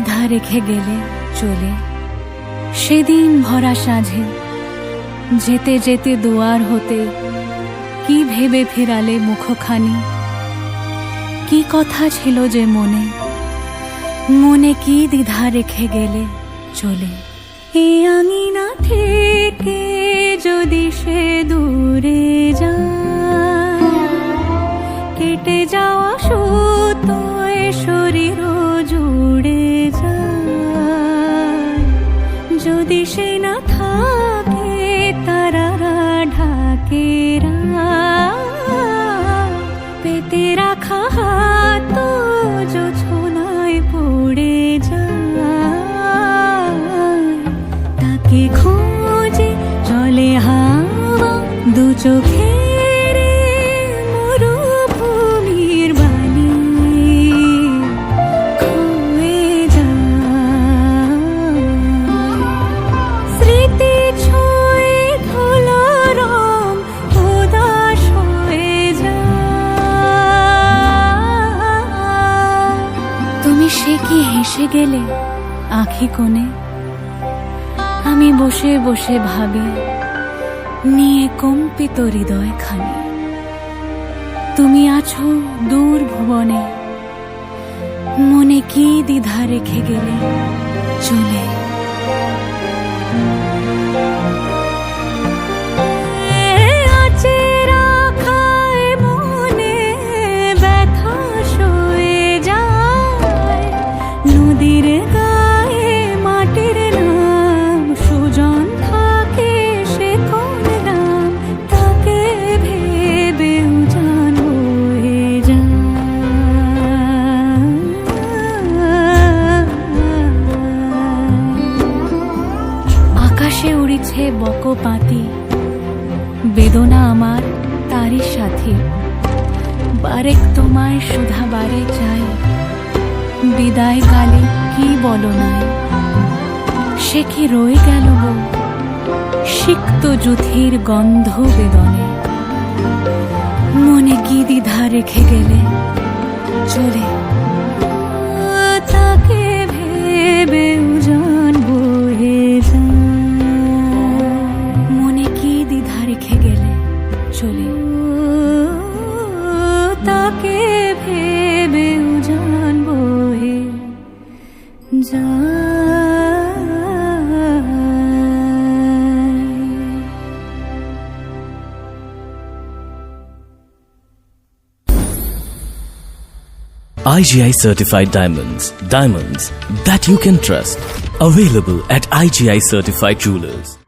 দ্বিধা রেখে গেলে চলে সেদিন ভরা সাঁঝে যেতে যেতে দুয়ার হতে কি ভেবে ফিরালে মুখখানি কি কথা ছিল যে মনে মনে কি দ্বিধা রেখে গেলে চলে এই আঙিনা থেকে যদি সে দূরে যায় কেটে যাওয়া সুতোয় শরীর জুড়ে যায় যদি সে না থাকে তারারা ঢাকে পেতে রাখা হাত জোছনায় পড়ে যায় তাকে খোঁজে চলে হাওয়া দু চোখের মরুভূমির বাণী খুয়ে যায় স্মৃতি ছুঁয়ে ধুলো রং উদাস হয়ে যায় তুমি সে কি হেসে গেলে আঁখি কোণে আমি বসে বসে ভাবি নিয়ে কম্পিত হৃদয় খানি তুমি আছো দূর ভুবনে মনে কি দ্বিধা রেখে গেলে চলে আচে রাখায় মনে ব্যথা সয়ে যায় নদীর গায়ে মাটির নাম সুজন থাকে সে কোন নাম তাকে ভেবে উজান হয়ে যায় আকাশে উড়িছে বকপাতি বেদনা আমার তারই সাথে বারেক তোমায় সুধা বারে চাই বিদায় কালে কি বলো নাই সে কি রয়ে গেল গো সিক্ত যুথির গন্ধ বেদনে মনে কি দ্বিধা রেখে গেলে চলে তাকে ভেবে উজান বয়ে যায় মনে কি দ্বিধা রেখে গেলে চলে তাকে ভেবে উজান বয়ে যায় IGI certified diamonds. Diamonds that you can trust. Available at IGI certified jewelers.